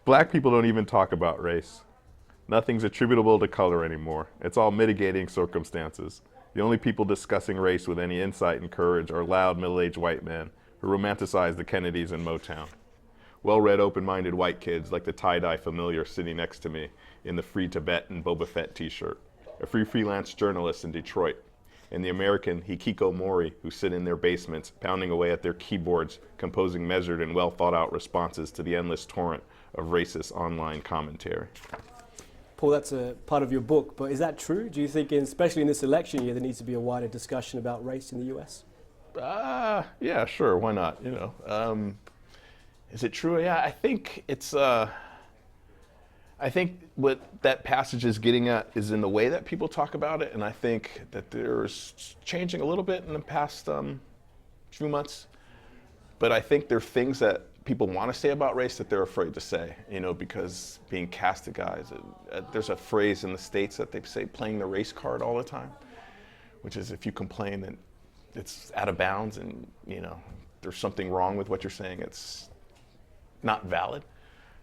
Black people don't even talk about race. Nothing's attributable to color anymore. It's all mitigating circumstances. The only people discussing race with any insight and courage are loud, middle-aged white men who romanticize the Kennedys and Motown. Well-read, open-minded white kids like the tie-dye familiar sitting next to me in the Free Tibet and Boba Fett t-shirt. A free freelance journalist in Detroit. And the American Hikiko Mori who sit in their basements, pounding away at their keyboards, composing measured and well-thought-out responses to the endless torrent of racist online commentary. Paul, that's a part of your book, but is that true? Do you think, especially in this election year, there needs to be a wider discussion about race in the US? Yeah, sure, why not? Is it true? Yeah, I think it's. I think what that passage is getting at is in the way that people talk about it, and I think that there's changing a little bit in the past few months. But I think there are things that people want to say about race that they're afraid to say, because being castigized. There's a phrase in the States that they say playing the race card all the time, which is if you complain that it's out of bounds and, there's something wrong with what you're saying, it's not valid.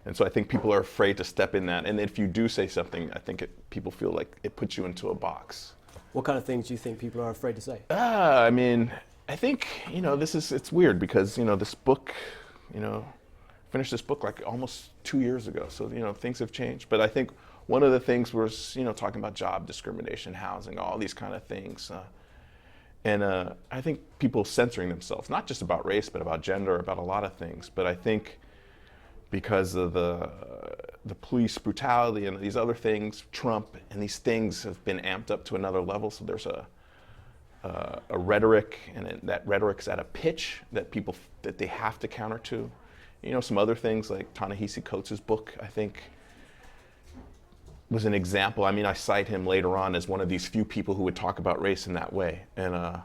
And so I think people are afraid to step in that. And if you do say something, I think people feel like it puts you into a box. What kind of things do you think people are afraid to say? I think, it's weird because, this book, finished this book like almost 2 years ago. So, things have changed. But I think one of the things was, talking about job discrimination, housing, all these kind of things. I think people censoring themselves, not just about race, but about gender, about a lot of things. But I think because of the police brutality and these other things, Trump, and these things have been amped up to another level. So there's a rhetoric, and that rhetoric's at a pitch that that they have to counter to. Some other things like Ta-Nehisi Coates' book, I think, was an example. I cite him later on as one of these few people who would talk about race in that way. And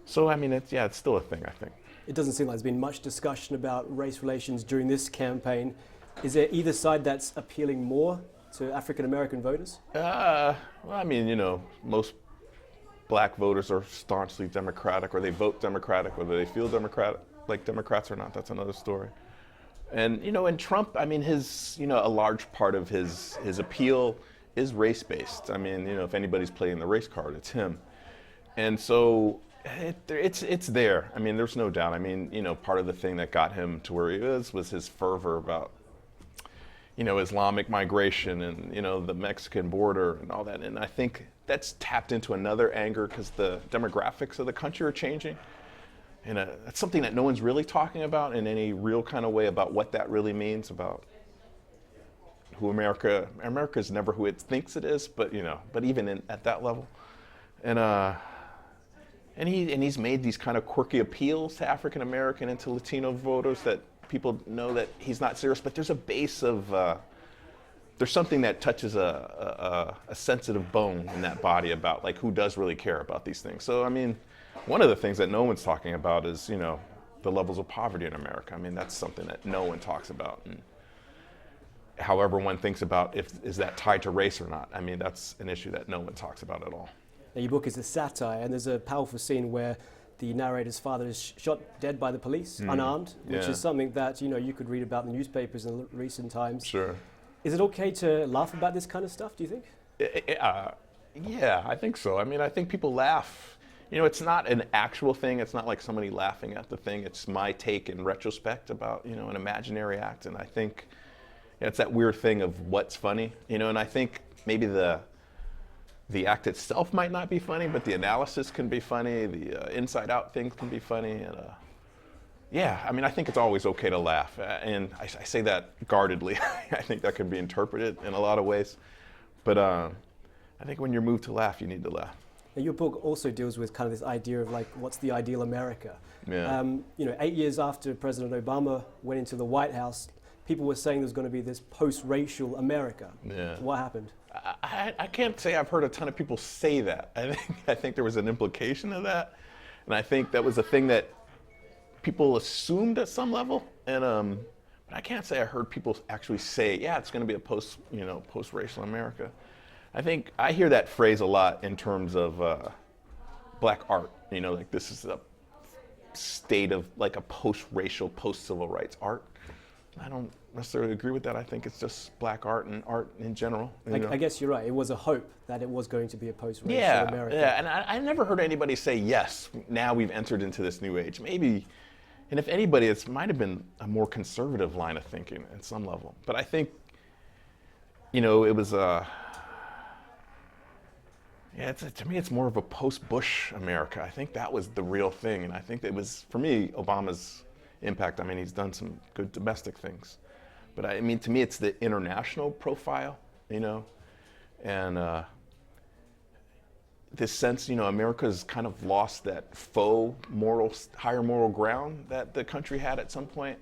so, it's still a thing, I think. It doesn't seem like there's been much discussion about race relations during this campaign. Is there either side that's appealing more to African-American voters? Most black voters are staunchly Democratic, or they vote Democratic, whether they feel Democratic like Democrats or not, that's another story. And, and Trump, his, a large part of his appeal is race-based. If anybody's playing the race card, it's him. And so it's there. There's no doubt. Part of the thing that got him to where he was his fervor about, Islamic migration and, the Mexican border and all that. And I think that's tapped into another anger because the demographics of the country are changing. And that's something that no one's really talking about in any real kind of way about what that really means, about who America is never who it thinks it is, but even at that level. And he's made these kind of quirky appeals to African American and to Latino voters that people know that he's not serious, but there's a base of, there's something that touches a sensitive bone in that body about like who does really care about these things. So one of the things that no one's talking about is the levels of poverty in America. That's something that no one talks about. And however one thinks about is that tied to race or not. That's an issue that no one talks about at all. Now, your book is a satire, and there's a powerful scene where the narrator's father is shot dead by the police, unarmed, which is something that you could read about in the newspapers in recent times. Sure. Is it okay to laugh about this kind of stuff, do you think? Yeah, I think so. I think people laugh. It's not an actual thing. It's not like somebody laughing at the thing. It's my take in retrospect about, an imaginary act. And I think it's that weird thing of what's funny, and I think maybe the act itself might not be funny, but the analysis can be funny. The inside out things can be funny. And I think it's always okay to laugh. And I say that guardedly. I think that can be interpreted in a lot of ways. But I think when you're moved to laugh, you need to laugh. Now, your book also deals with kind of this idea of like, what's the ideal America? Yeah. 8 years after President Obama went into the White House, people were saying there's going to be this post-racial America. Yeah. What happened? I can't say I've heard a ton of people say that. I think there was an implication of that, and I think that was a thing that people assumed at some level. And but I can't say I heard people actually say, yeah, it's going to be a post-racial America. I think I hear that phrase a lot in terms of black art. Like this is a state of like a post-racial, post-civil rights art. I don't necessarily agree with that. I think it's just black art and art in general. You know? I guess you're right. It was a hope that it was going to be a post-racial Yeah, America. yeah, and I never heard anybody say, yes, now we've entered into this new age. Maybe, and if anybody, it might have been a more conservative line of thinking at some level. But I think, you know, it was to me, it's more of a post-Bush America. I think that was the real thing, and I think it was, for me, Obama's impact. I mean, he's done some good domestic things, but I mean, to me, it's the international profile, you know, and this sense, you know, America's kind of lost that faux higher moral ground that the country had at some point,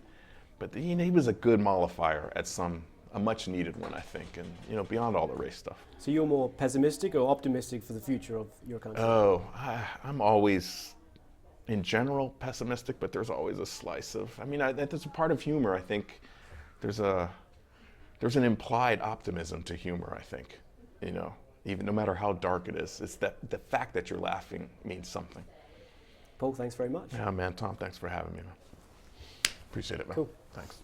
but you know, he was a good mollifier at a much needed one, I think, and you know, beyond all the race stuff. So you're more pessimistic or optimistic for the future of your country? Oh, I'm always, in general, pessimistic, but there's always a slice of, I mean, that's a part of humor. I think there's an implied optimism to humor, I think, you know, even no matter how dark it is. It's that the fact that you're laughing means something. Paul, thanks very much. Yeah, man, Tom, thanks for having me, man. Appreciate it, man. Cool. Thanks.